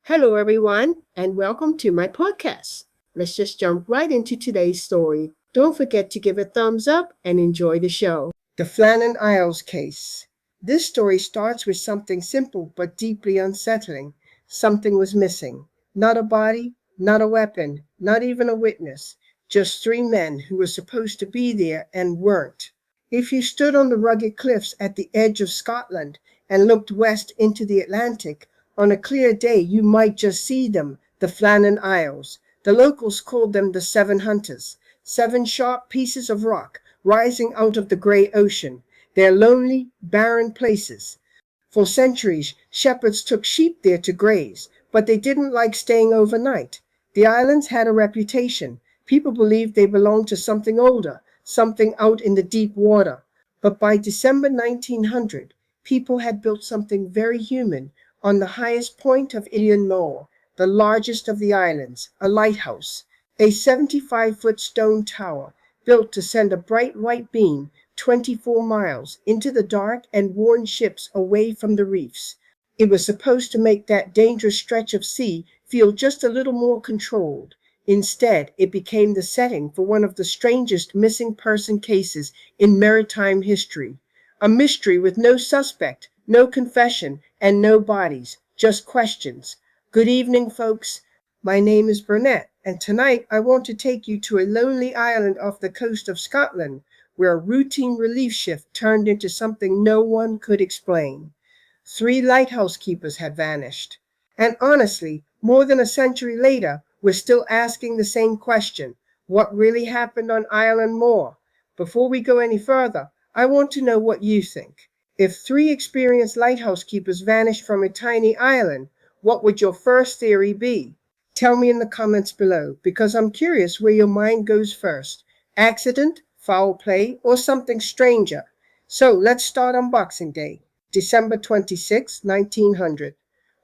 Hello, everyone, and welcome to my podcast. Let's just jump right into today's story. Don't forget to give a thumbs up and enjoy the show. The Flannan Isles case. This story starts with something simple but deeply unsettling. Something was missing. Not a body, not a weapon, not even a witness. Just three men who were supposed to be there and weren't. If you stood on the rugged cliffs at the edge of Scotland and looked west into the Atlantic, on a clear day you might just see them, the Flannan Isles. The locals called them the Seven Hunters, seven sharp pieces of rock rising out of the grey ocean. They're lonely, barren places. For centuries, shepherds took sheep there to graze, but they didn't like staying overnight. The islands had a reputation. People believed they belonged to something older, something out in the deep water. But by December 1900, people had built something very human on the highest point of Eilean Mòr, the largest of the islands, a lighthouse, a 75-foot stone tower built to send a bright white beam 24 miles into the dark and warn ships away from the reefs. It was supposed to make that dangerous stretch of sea feel just a little more controlled. Instead, it became the setting for one of the strangest missing person cases in maritime history. A mystery with no suspect, no confession, and no bodies, just questions. Good evening, folks. My name is Burnett, and tonight I want to take you to a lonely island off the coast of Scotland, where a routine relief shift turned into something no one could explain. Three lighthouse keepers had vanished. And honestly, more than a century later, we're still asking the same question. What really happened on Eilean Mòr? Before we go any further, I want to know what you think. If three experienced lighthouse keepers vanished from a tiny island, what would your first theory be? Tell me in the comments below, because I'm curious where your mind goes first. Accident, foul play, or something stranger? So let's start on Boxing Day, December 26, 1900.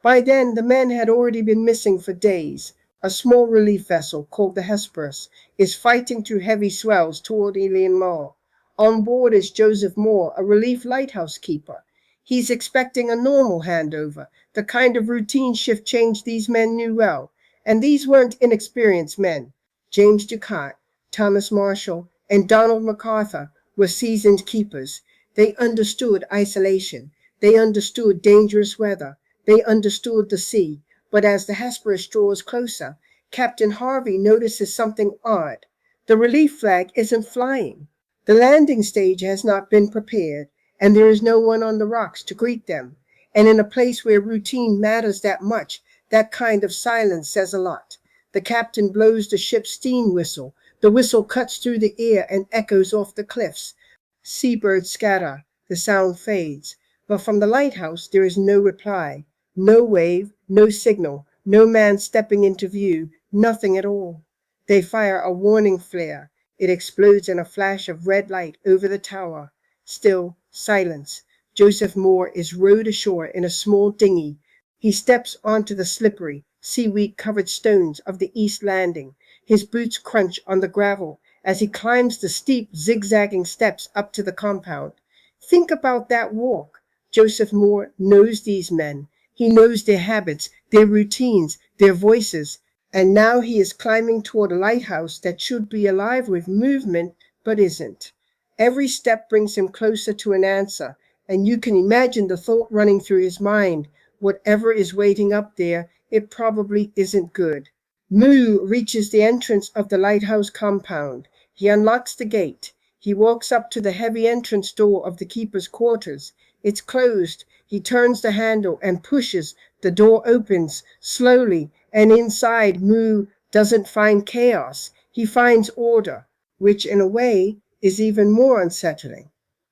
By then, the men had already been missing for days. A small relief vessel called the Hesperus is fighting through heavy swells toward Eilean Mòr. On board is Joseph Moore, a relief lighthouse keeper. He's expecting a normal handover, the kind of routine shift change these men knew well. And these weren't inexperienced men. James Ducat, Thomas Marshall, and Donald MacArthur were seasoned keepers. They understood isolation. They understood dangerous weather. They understood the sea. But as the Hesperus draws closer, Captain Harvey notices something odd. The relief flag isn't flying. The landing stage has not been prepared, and there is no one on the rocks to greet them. And in a place where routine matters that much, that kind of silence says a lot. The captain blows the ship's steam whistle. The whistle cuts through the air and echoes off the cliffs. Seabirds scatter. The sound fades. But from the lighthouse there is no reply. No wave, no signal, no man stepping into view, nothing at all. They fire a warning flare. It explodes in a flash of red light over the tower. Still, silence. Joseph Moore is rowed ashore in a small dinghy. He steps onto the slippery, seaweed-covered stones of the east landing. His boots crunch on the gravel as he climbs the steep, zigzagging steps up to the compound. Think about that walk. Joseph Moore knows these men. He knows their habits, their routines, their voices. And now he is climbing toward a lighthouse that should be alive with movement, but isn't. Every step brings him closer to an answer, and you can imagine the thought running through his mind. Whatever is waiting up there, it probably isn't good. Moo reaches the entrance of the lighthouse compound. He unlocks the gate. He walks up to the heavy entrance door of the keeper's quarters. It's closed. He turns the handle and pushes. The door opens slowly, and inside Moo doesn't find chaos. He finds order, which in a way is even more unsettling.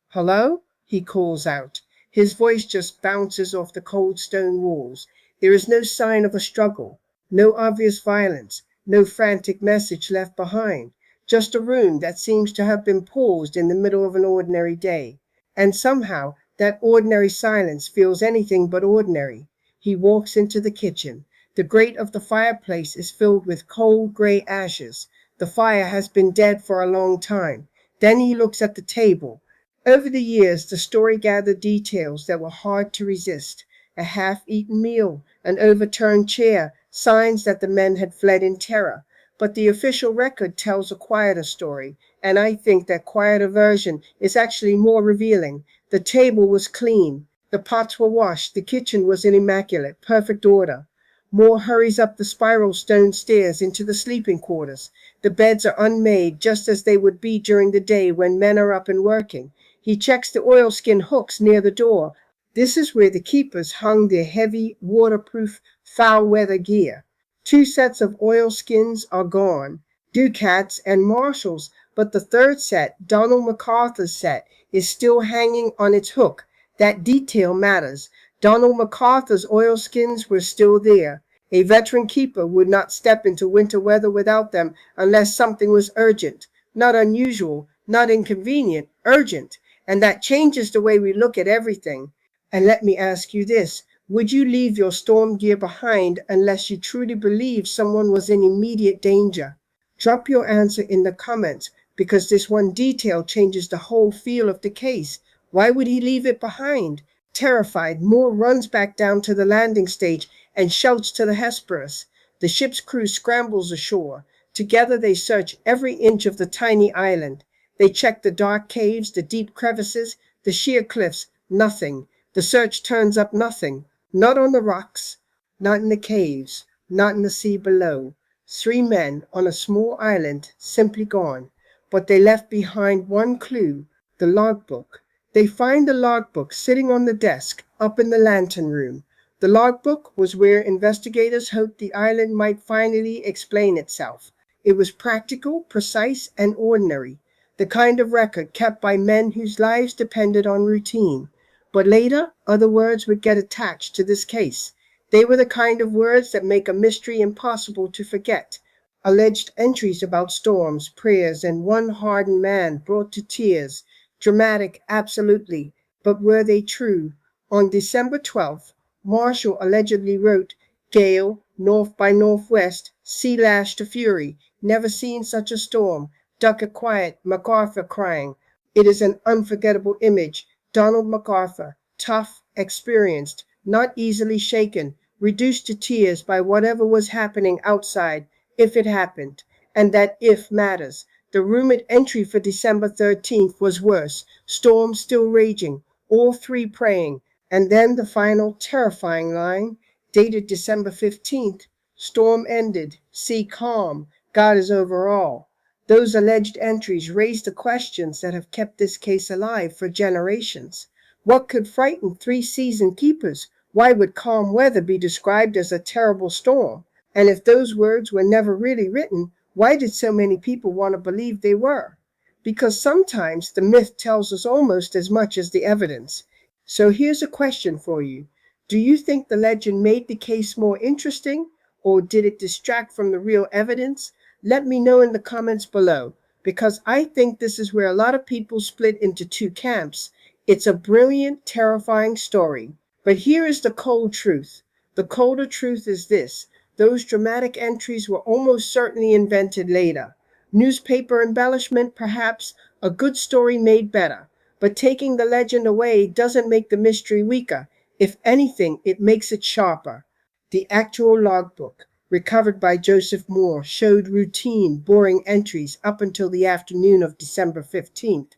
Hello? He calls out. His voice just bounces off the cold stone walls. There is no sign of a struggle, no obvious violence, no frantic message left behind. Just a room that seems to have been paused in the middle of an ordinary day. And somehow that ordinary silence feels anything but ordinary. He walks into the kitchen. The grate of the fireplace is filled with cold gray ashes. The fire has been dead for a long time. Then he looks at the table. Over the years, the story gathered details that were hard to resist. a half-eaten meal, an overturned chair, signs that the men had fled in terror. But the official record tells a quieter story, and I think that quieter version is actually more revealing. The table was clean, the pots were washed, the kitchen was in immaculate, perfect order. Moore hurries up the spiral stone stairs into the sleeping quarters. The beds are unmade, just as they would be during the day when men are up and working. He checks the oilskin hooks near the door. This is where the keepers hung their heavy, waterproof, foul-weather gear. 2 sets of oilskins are gone, Ducats and Marshalls, but the third set, Donald MacArthur's set, is still hanging on its hook. That detail matters. Donald MacArthur's oilskins were still there. A veteran keeper would not step into winter weather without them unless something was urgent, not unusual, not inconvenient, urgent. And that changes the way we look at everything. And let me ask you this. Would you leave your storm gear behind unless you truly believed someone was in immediate danger? Drop your answer in the comments, because this one detail changes the whole feel of the case. Why would he leave it behind? Terrified, Moore runs back down to the landing stage and shouts to the Hesperus. The ship's crew scrambles ashore. Together they search every inch of the tiny island. They check the dark caves, the deep crevices, the sheer cliffs. Nothing. The search turns up nothing. Not on the rocks, not in the caves, not in the sea below. 3 men on a small island, simply gone. But they left behind one clue, the logbook. They find the logbook sitting on the desk up in the lantern room. The logbook was where investigators hoped the island might finally explain itself. It was practical, precise, and ordinary, the kind of record kept by men whose lives depended on routine. But later, other words would get attached to this case. They were the kind of words that make a mystery impossible to forget. Alleged entries about storms, prayers, and one hardened man brought to tears. Dramatic, absolutely. But were they true? On December 12th, Marshall allegedly wrote, "Gale, north by northwest, sea lashed to fury. Never seen such a storm. Ducat quiet, MacArthur crying." It is an unforgettable image. Donald MacArthur, tough, experienced, not easily shaken, reduced to tears by whatever was happening outside, if it happened. And that if matters. The rumored entry for December 13th was worse. Storm still raging, all 3 praying. And then the final terrifying line, dated December 15th, storm ended, sea calm, God is over all. Those alleged entries raise the questions that have kept this case alive for generations. What could frighten 3 seasoned keepers? Why would calm weather be described as a terrible storm? And if those words were never really written, why did so many people want to believe they were? Because sometimes the myth tells us almost as much as the evidence. So here's a question for you. Do you think the legend made the case more interesting, or did it distract from the real evidence? Let me know in the comments below, because I think this is where a lot of people split into 2 camps. It's a brilliant, terrifying story. But here is the cold truth. The colder truth is this. Those dramatic entries were almost certainly invented later. Newspaper embellishment, perhaps, a good story made better. But taking the legend away doesn't make the mystery weaker. If anything, it makes it sharper. The actual logbook, recovered by Joseph Moore, showed routine, boring entries up until the afternoon of December 15th.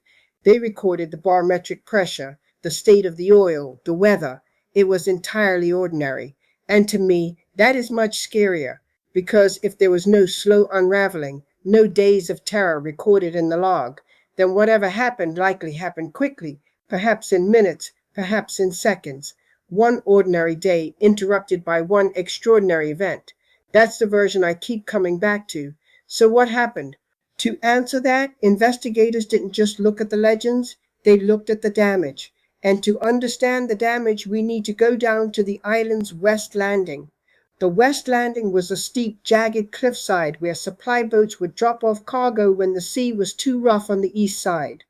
They recorded the barometric pressure, the state of the oil, the weather. It was entirely ordinary. And to me, that is much scarier, because if there was no slow unraveling, no days of terror recorded in the log, then whatever happened likely happened quickly, perhaps in minutes, perhaps in seconds. One ordinary day interrupted by one extraordinary event. That's the version I keep coming back to. So what happened? To answer that, investigators didn't just look at the legends, they looked at the damage. And to understand the damage, we need to go down to the island's west landing. The west landing was a steep, jagged cliffside where supply boats would drop off cargo when the sea was too rough on the east side.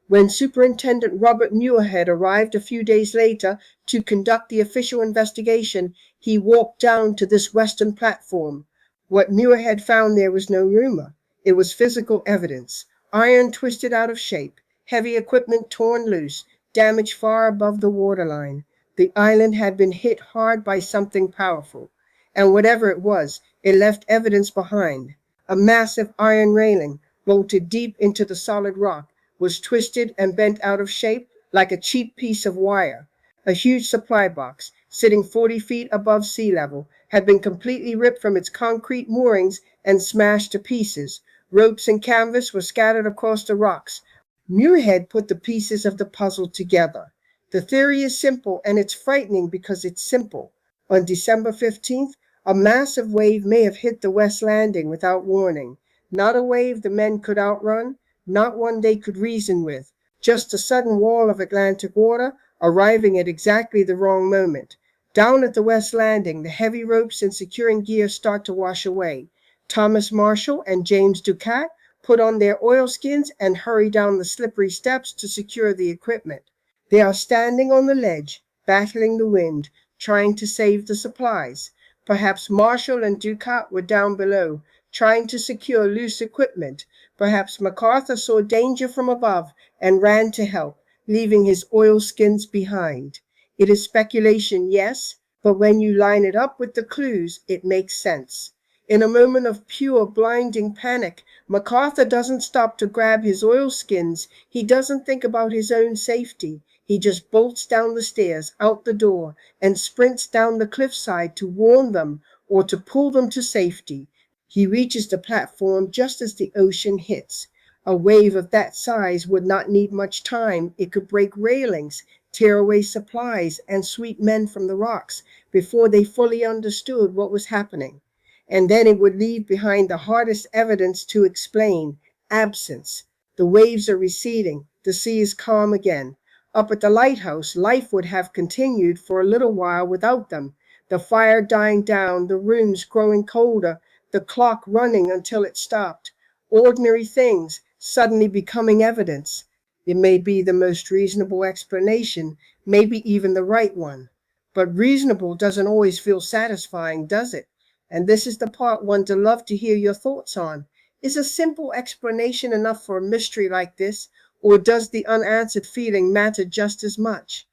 When Superintendent Robert Muirhead arrived a few days later to conduct the official investigation, he walked down to this western platform. What Muirhead found there was no rumor. It was physical evidence. Iron twisted out of shape, heavy equipment torn loose, damage far above the waterline. The island had been hit hard by something powerful, and whatever it was, it left evidence behind. A massive iron railing, bolted deep into the solid rock, was twisted and bent out of shape like a cheap piece of wire. A huge supply box, sitting 40 feet above sea level, had been completely ripped from its concrete moorings and smashed to pieces. Ropes and canvas were scattered across the rocks. Muirhead put the pieces of the puzzle together. The theory is simple, and it's frightening because it's simple. On December 15th, a massive wave may have hit the West Landing without warning. Not a wave the men could outrun, not one they could reason with. Just a sudden wall of Atlantic water arriving at exactly the wrong moment. Down at the West Landing, the heavy ropes and securing gear start to wash away. Thomas Marshall and James Ducat put on their oilskins and hurry down the slippery steps to secure the equipment. They are standing on the ledge, battling the wind, trying to save the supplies. Perhaps Marshall and Ducat were down below, trying to secure loose equipment. Perhaps MacArthur saw danger from above and ran to help, leaving his oilskins behind. It is speculation, yes, but when you line it up with the clues, it makes sense. In a moment of pure, blinding panic, MacArthur doesn't stop to grab his oilskins. He doesn't think about his own safety. He just bolts down the stairs, out the door, and sprints down the cliffside to warn them or to pull them to safety. He reaches the platform just as the ocean hits. A wave of that size would not need much time. It could break railings, tear away supplies, and sweep men from the rocks before they fully understood what was happening. And then it would leave behind the hardest evidence to explain: absence. The waves are receding. The sea is calm again. Up at the lighthouse, life would have continued for a little while without them. The fire dying down, the rooms growing colder, the clock running until it stopped. Ordinary things suddenly becoming evidence. It may be the most reasonable explanation, maybe even the right one. But reasonable doesn't always feel satisfying, does it? And this is the part one'd love to hear your thoughts on. Is a simple explanation enough for a mystery like this, or does the unanswered feeling matter just as much?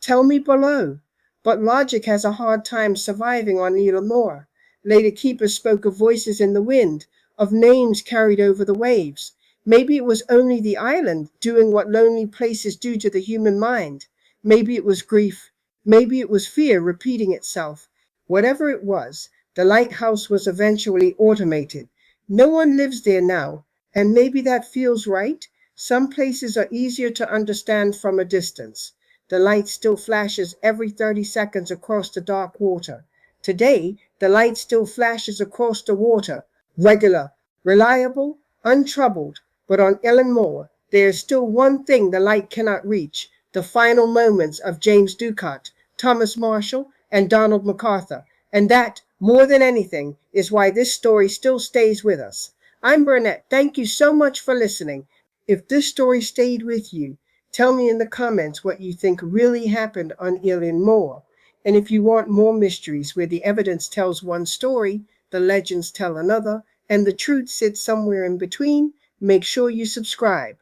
Tell me below. But logic has a hard time surviving on Eilean Mòr. Later keepers spoke of voices in the wind, of names carried over the waves. Maybe it was only the island doing what lonely places do to the human mind. Maybe it was grief. Maybe it was fear repeating itself. Whatever it was, the lighthouse was eventually automated. No one lives there now, and maybe that feels right. Some places are easier to understand from a distance. The light still flashes every 30 seconds across the dark water. Today, the light still flashes across the water, regular, reliable, untroubled. But on Eilean Mòr, there is still one thing the light cannot reach: the final moments of James Ducat, Thomas Marshall, and Donald MacArthur. And that, more than anything, is why this story still stays with us. I'm Burnett. Thank you so much for listening. If this story stayed with you, tell me in the comments what you think really happened on Eilean Mòr. And if you want more mysteries where the evidence tells one story, the legends tell another, and the truth sits somewhere in between, make sure you subscribe.